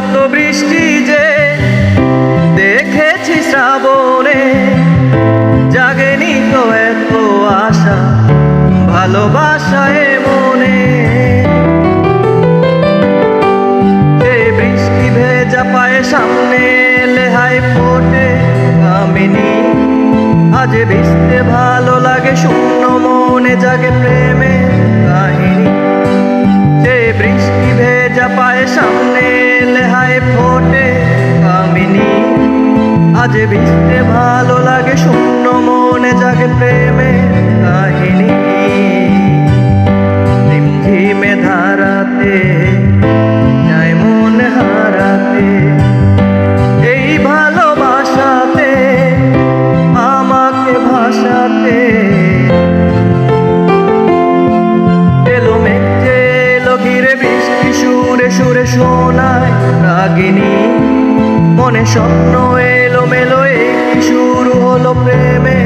কত বৃষ্টি যে দেখেছি শ্রাবণে, জাগেনি তো এত আশা ভালোবাসায় মনে। সে বৃষ্টি ভেজা পায়ে সামনে লেহাই ফোটে কামিনী, আজ ভিজতে ভালো লাগে শূন্য মনে জাগে প্রেমের কাহিনী। সে বৃষ্টি ভেজা পায়ে সামনে লেহাই ফোটে কামিনী, আজ ভিজতে ভালো লাগে শূন্য মনে জাগে প্রেমের কাহিনী। ঝিমঝিমে ধারাতে যায় মন হারাতে, এই ভালোবাসাতে আমাকে ভাসাতে। এলো মেঘ যে এলো ঘিরে বৃষ্টি সুরে সুরে শোনায় রাগিনী, মনে স্বপ্ন এলো মেলো এই শুরু হলো প্রেমে